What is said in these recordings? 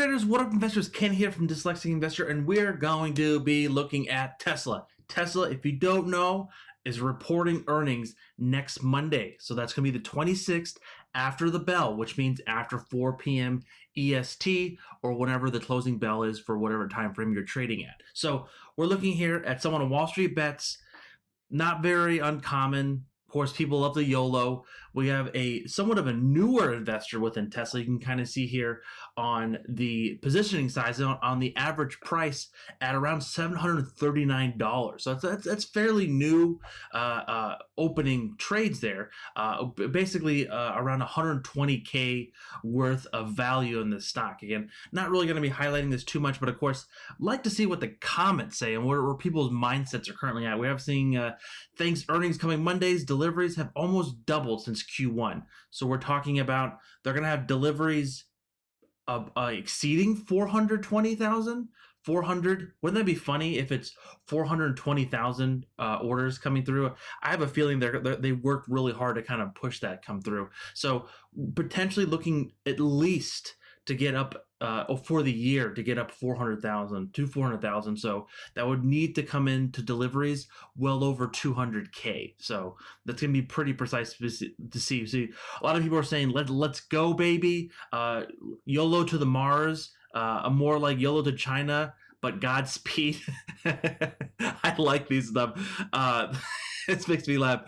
What up, traders? What up, investors? Ken here from Dyslexic Investor, and we're going to be looking at Tesla. Tesla, if you don't know, is reporting earnings next Monday. So that's going to be the 26th after the bell, which means after 4 p.m. EST or whenever the closing bell is for whatever time frame you're trading at. So we're looking here at someone on Wall Street Bets. Not very uncommon. Of course, people love the YOLO. We have a somewhat of a newer investor within Tesla. You can kind of see here on the positioning size on the average price at around $739. So that's fairly new opening trades there. Basically around 120K worth of value in this stock. Again, not really going to be highlighting this too much, but of course, like to see what the comments say and where people's mindsets are currently at. We have seen earnings coming Mondays. Deliveries have almost doubled since Q1. So we're talking about they're going to have deliveries exceeding 420,000. 400. Wouldn't that be funny if it's 420,000 orders coming through? I have a feeling they worked really hard to kind of push that come through. So potentially looking at least to get up for the year to get up 400,000 to 400,000. So that would need to come into deliveries well over 200K. So that's going to be pretty precise to see. See, a lot of people are saying, let's go, baby. YOLO to the Mars, more like YOLO to China, but Godspeed. I like these stuff. It makes me laugh.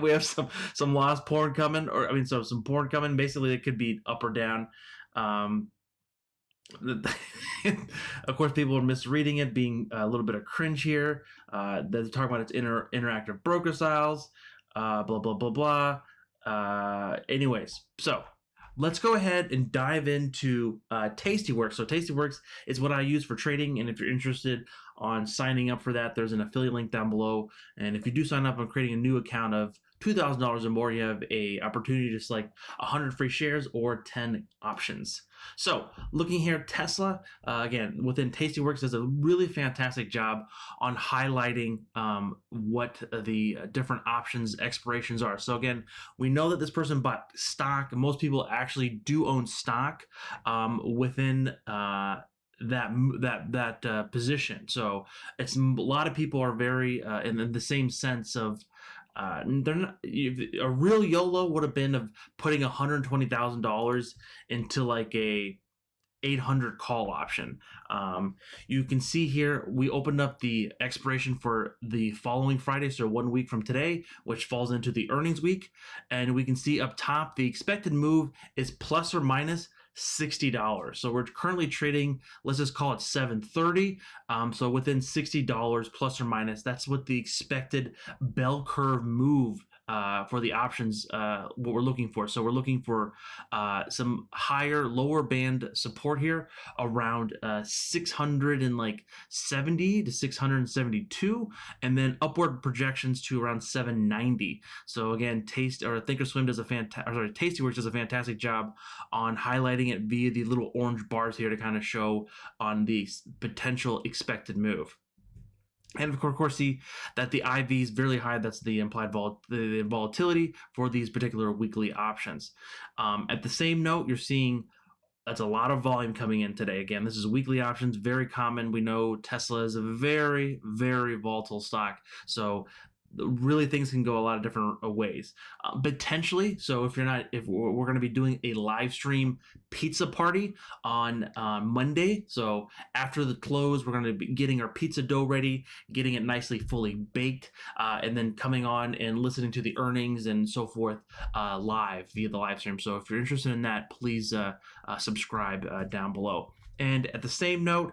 We have some lost porn coming, so some porn coming. Basically, it could be up or down. Of course, people are misreading it, being a little bit of cringe here. They're talking about its interactive broker styles, blah blah blah blah. Anyways, so let's go ahead and dive into Tastyworks. So Tastyworks is what I use for trading, and if you're interested on signing up for that, there's an affiliate link down below. And if you do sign up on creating a new account of $2,000 or more, you have a opportunity to select 100 free shares or 10 options. So looking here, Tesla, again, within Tastyworks does a really fantastic job on highlighting what the different options expirations are. So again, we know that this person bought stock. Most people actually do own stock within that position. So it's a lot of people are very in the same sense of they're not. A real YOLO would have been of putting $120,000 into like a 800 call option. You can see here we opened up the expiration for the following Friday, so 1 week from today, which falls into the earnings week, and we can see up top the expected move is plus or minus $60. So we're currently trading, let's just call it 730. So within $60 plus or minus, that's what the expected bell curve move for the options, what we're looking for. So we're looking for some higher, lower band support here around 670 to 672, and then upward projections to around 790. So again, Thinkorswim does Tastyworks does a fantastic job on highlighting it via the little orange bars here to kind of show on the potential expected move. And of course, see that the IV is very high. That's the implied volatility for these particular weekly options. At the same note, you're seeing that's a lot of volume coming in today. Again, this is weekly options, very common. We know Tesla is a very, very volatile stock. So really things can go a lot of different ways potentially. So if we're going to be doing a live stream pizza party on Monday, so after the close we're going to be getting our pizza dough ready, getting it nicely fully baked, and then coming on and listening to the earnings and so forth live via the live stream. So if you're interested in that, please subscribe down below. And at the same note,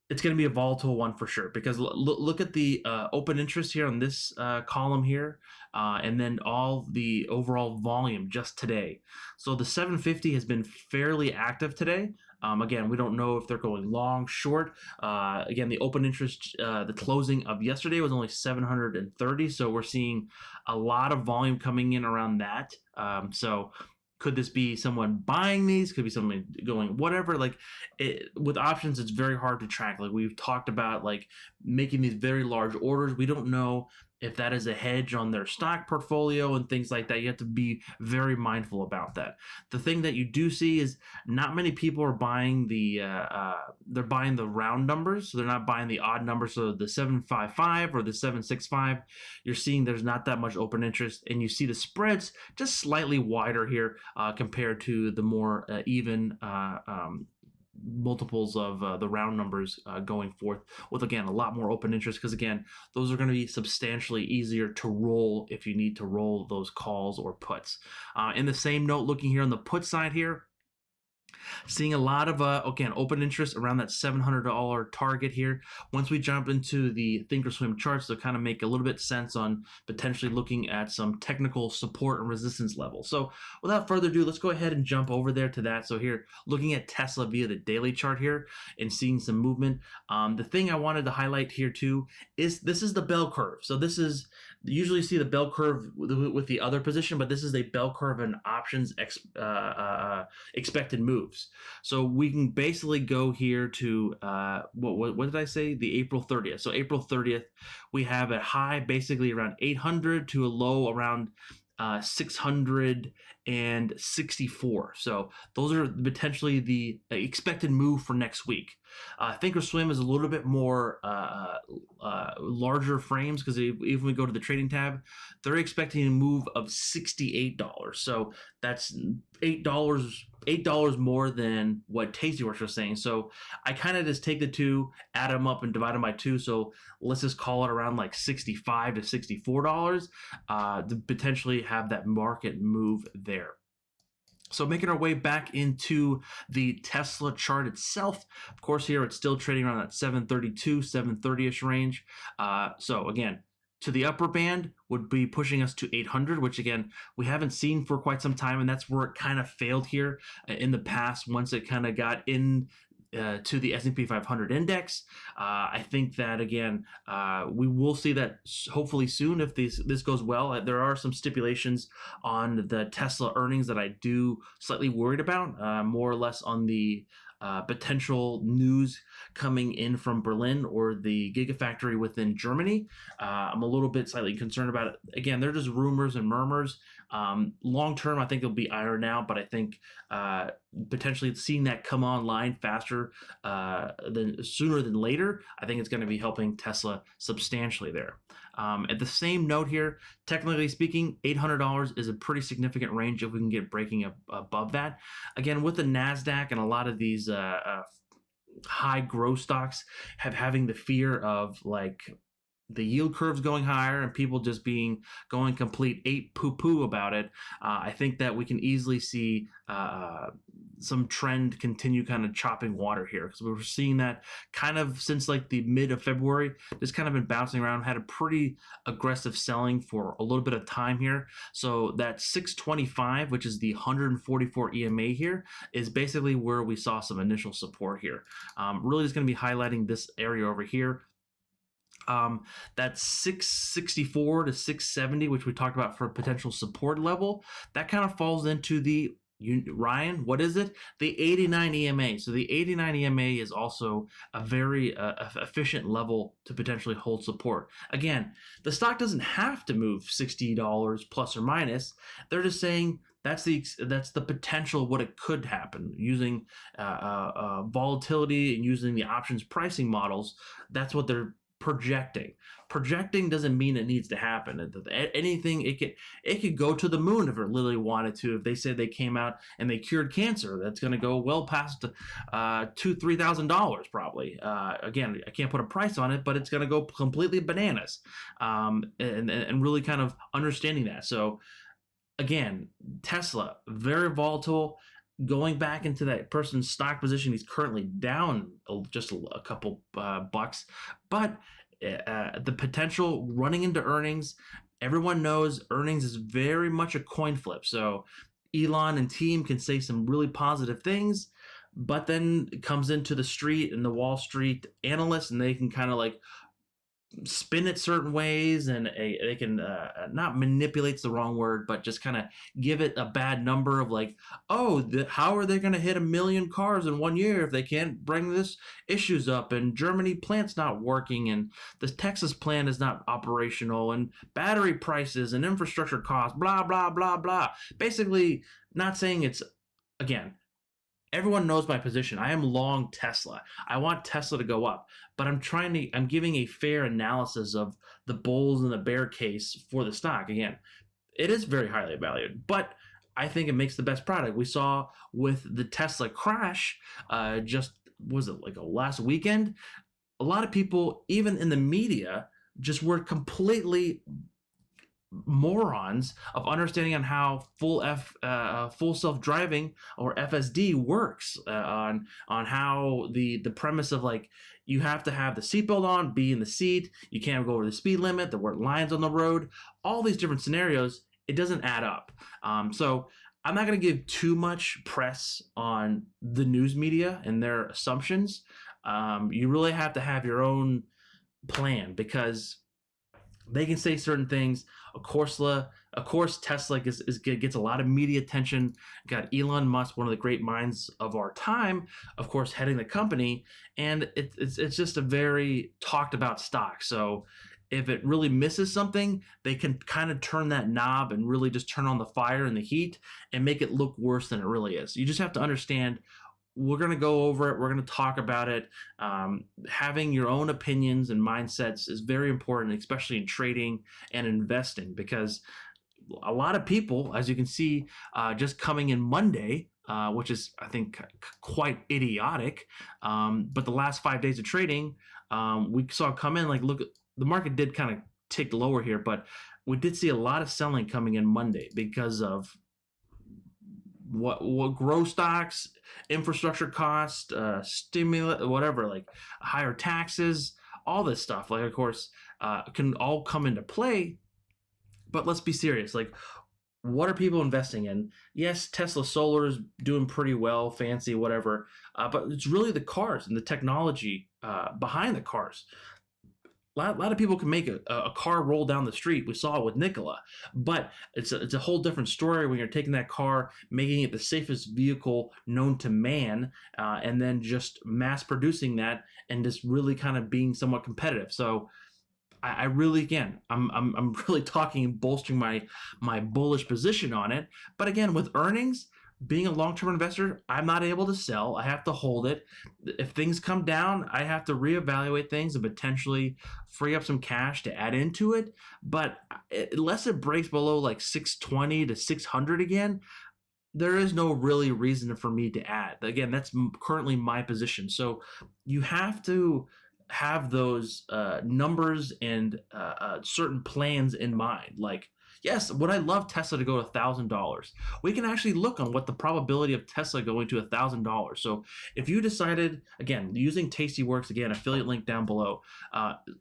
it's going to be a volatile one for sure, because look at the open interest here on this column here, and then all the overall volume just today. So the 750 has been fairly active today. Again, we don't know if they're going long, short. Again, the open interest, the closing of yesterday was only 730. So we're seeing a lot of volume coming in around that. So Could this be someone buying these? Could be someone going whatever. Like with options, it's very hard to track. Like we've talked about, like making these very large orders. We don't know if that is a hedge on their stock portfolio and things like that. You have to be very mindful about that. The thing that you do see is not many people are buying they're buying the round numbers, so they're not buying the odd numbers. So the 755 or the 765, you're seeing there's not that much open interest, and you see the spreads just slightly wider here compared to the more even multiples of the round numbers going forth, with again a lot more open interest, because again those are going to be substantially easier to roll if you need to roll those calls or puts. In the same note, looking here on the put side here, seeing a lot of again open interest around that $700 target here. Once we jump into the thinkorswim charts, they'll kind of make a little bit sense on potentially looking at some technical support and resistance levels. So without further ado, let's go ahead and jump over there to that. So here, looking at Tesla via the daily chart here and seeing some movement. The thing I wanted to highlight here too is this is the bell curve. So this is, usually see the bell curve with the other position, but this is a bell curve and options expected moves. So we can basically go here to what did I say? The April 30th. So April 30th, we have a high basically around 800 to a low around 664. So those are potentially the expected move for next week. Thinkorswim is a little bit more larger frames, because if we go to the trading tab, they're expecting a move of $68. So that's $8 more than what Tastyworks are saying. So I kind of just take the two, add them up, and divide them by two. So let's just call it around like $65 to $64 to potentially have that market move there. So making our way back into the Tesla chart itself, of course, here it's still trading around that 732, 730-ish range. So again, to the upper band would be pushing us to 800, which again, we haven't seen for quite some time. And that's where it kind of failed here in the past, once it kind of got in to the S&P 500 index. I think that again, we will see that hopefully soon if this goes well. There are some stipulations on the Tesla earnings that I do slightly worried about, more or less on the potential news coming in from Berlin or the Gigafactory within Germany. I'm a little bit slightly concerned about it. Again, they're just rumors and murmurs. Long term, I think it'll be ironed out, but I think potentially seeing that come online faster sooner than later, I think it's going to be helping Tesla substantially there. At the same note here, technically speaking, $800 is a pretty significant range if we can get breaking above that. Again, with the NASDAQ and a lot of these high growth stocks having the fear of like the yield curves going higher and people just going complete ape poo-poo about it, I think that we can easily see some trend continue kind of chopping water here, because we were seeing that kind of since like the mid of February, just kind of been bouncing around, had a pretty aggressive selling for a little bit of time here. So that 625, which is the 144 EMA here, is basically where we saw some initial support here. Really just going to be highlighting this area over here. That 664 to 670, which we talked about for a potential support level, that kind of falls into the, Ryan, what is it? The 89 EMA. So the 89 EMA is also a very efficient level to potentially hold support. Again, the stock doesn't have to move $60 plus or minus. They're just saying that's the potential of what it could happen using volatility and using the options pricing models. That's what they're projecting. Projecting doesn't mean it needs to happen. Anything, it could go to the moon if it really wanted to. If they said they came out and they cured cancer, that's going to go well past $2,000-$3,000 probably. Again, I can't put a price on it, but it's going to go completely bananas. And really kind of understanding that. So again, Tesla, very volatile. Going back into that person's stock position, he's currently down just a couple bucks, but the potential running into earnings, everyone knows earnings is very much a coin flip. So Elon and team can say some really positive things, but then it comes into the street and the Wall Street analysts, and they can kind of like spin it certain ways, and they can not manipulate's the wrong word, but just kind of give it a bad number of like, oh, how are they going to hit 1 million cars in 1 year if they can't bring this issues up, and Germany plant's not working, and the Texas plant is not operational, and battery prices and infrastructure costs, blah blah blah blah. Basically, not saying it's, again, everyone knows my position. I am long Tesla. I want Tesla to go up, but I'm giving a fair analysis of the bulls and the bear case for the stock. Again, it is very highly valued, but I think it makes the best product. We saw with the Tesla crash, just was it like a last weekend? A lot of people, even in the media, just were completely morons of understanding on how full self-driving or FSD works, on how the premise of like, you have to have the seatbelt on, be in the seat, you can't go over the speed limit, there weren't lines on the road, all these different scenarios. It doesn't add up. So I'm not going to give too much press on the news media and their assumptions. You really have to have your own plan, because they can say certain things. Of course, Tesla gets a lot of media attention. Got Elon Musk, one of the great minds of our time, of course, heading the company, and it's just a very talked about stock. So if it really misses something, they can kind of turn that knob and really just turn on the fire and the heat and make it look worse than it really is. You just have to understand, we're going to go over it. We're going to talk about it. Having your own opinions and mindsets is very important, especially in trading and investing, because a lot of people, as you can see, just coming in Monday, which is, I think, quite idiotic. But the last 5 days of trading, we saw come in, like, look, the market did kind of tick lower here, but we did see a lot of selling coming in Monday because of what growth stocks, infrastructure cost, stimulus, whatever, like higher taxes, all this stuff. Like, of course, can all come into play. But let's be serious. Like, what are people investing in? Yes, Tesla Solar is doing pretty well, fancy, whatever. But it's really the cars and the technology behind the cars. A lot of people can make a car roll down the street. We saw it with Nikola, but it's a whole different story when you're taking that car, making it the safest vehicle known to man, and then just mass producing that and just really kind of being somewhat competitive. So I really, again, I'm really talking and bolstering my bullish position on it. But again, with earnings, being a long-term investor, I'm not able to sell. I have to hold it. If things come down, I have to reevaluate things and potentially free up some cash to add into it. But unless it breaks below like 620 to 600 again, there is no really reason for me to add. Again, that's currently my position. So you have to have those numbers and certain plans in mind. Like, yes, would I love Tesla to go to $1,000? We can actually look on what the probability of Tesla going to $1,000. So if you decided, again, using Tastyworks, again, affiliate link down below.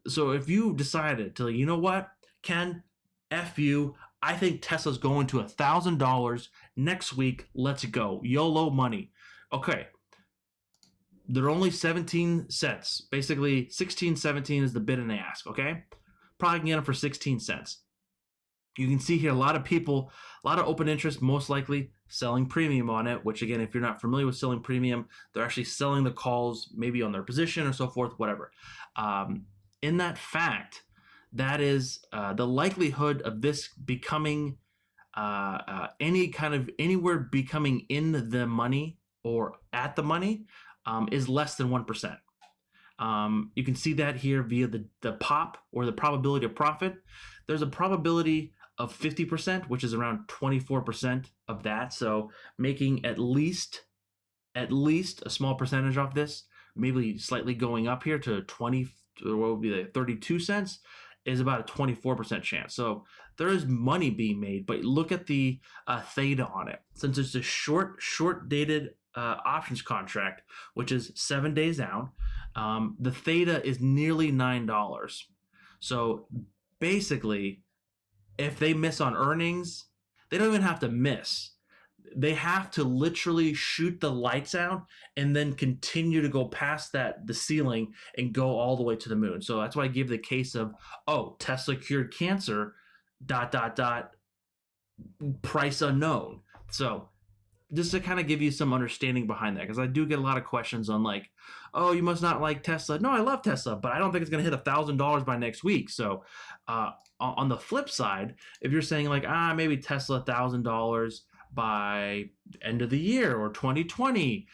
So if you decided to, you know what, Ken, F you, I think Tesla's going to $1,000 next week. Let's go. YOLO money. Okay. They're only 17 cents. Basically, 16, 17 is the bid and ask, okay? Probably can get them for 16 cents. You can see here a lot of people, a lot of open interest, most likely selling premium on it, which, again, if you're not familiar with selling premium, they're actually selling the calls maybe on their position or so forth, whatever. In that fact, that is the likelihood of this becoming any kind of anywhere becoming in the money or at the money is less than 1%. You can see that here via the POP, or the probability of profit. There's a probability of 50%, which is around 24% of that. So making at least a small percentage off this, maybe slightly going up here to 20, or what would be like 32 cents, is about a 24% chance. So there is money being made, but look at the theta on it. Since it's a short dated options contract, which is 7 days out, the theta is nearly $9. So basically, if they miss on earnings, they don't even have to miss. they have to literally shoot the lights out and then continue to go past the ceiling and go all the way to the moon. So that's why I give the case of, oh, Tesla cured cancer, dot dot dot, price unknown. So just to kind of give you some understanding behind that, because I do get a lot of questions on like, oh, you must not like Tesla. No, I love Tesla, but I don't think it's going to hit $1,000 by next week. So on the flip side, if you're saying like, maybe Tesla $1,000 by end of the year or 2020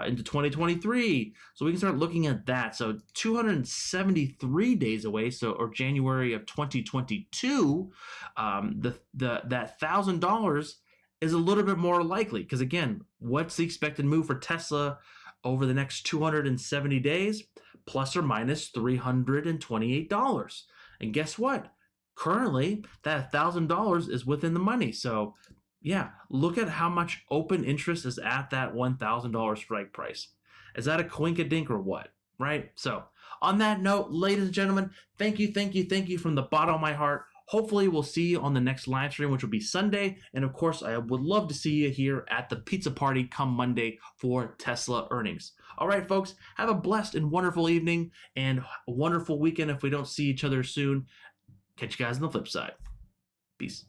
into 2023, so we can start looking at that. So 273 days away, so or January of 2022, that $1,000 is a little bit more likely, because again, what's the expected move for Tesla over the next 270 days? Plus or minus $328. And guess what? Currently, that $1,000 is within the money. So yeah, look at how much open interest is at that $1,000 strike price. Is that a coinkadink or what? Right? So on that note, ladies and gentlemen, thank you from the bottom of my heart. Hopefully we'll see you on the next live stream, which will be Sunday. And of course, I would love to see you here at the pizza party come Monday for Tesla earnings. All right, folks, have a blessed and wonderful evening and a wonderful weekend if we don't see each other soon. Catch you guys on the flip side. Peace.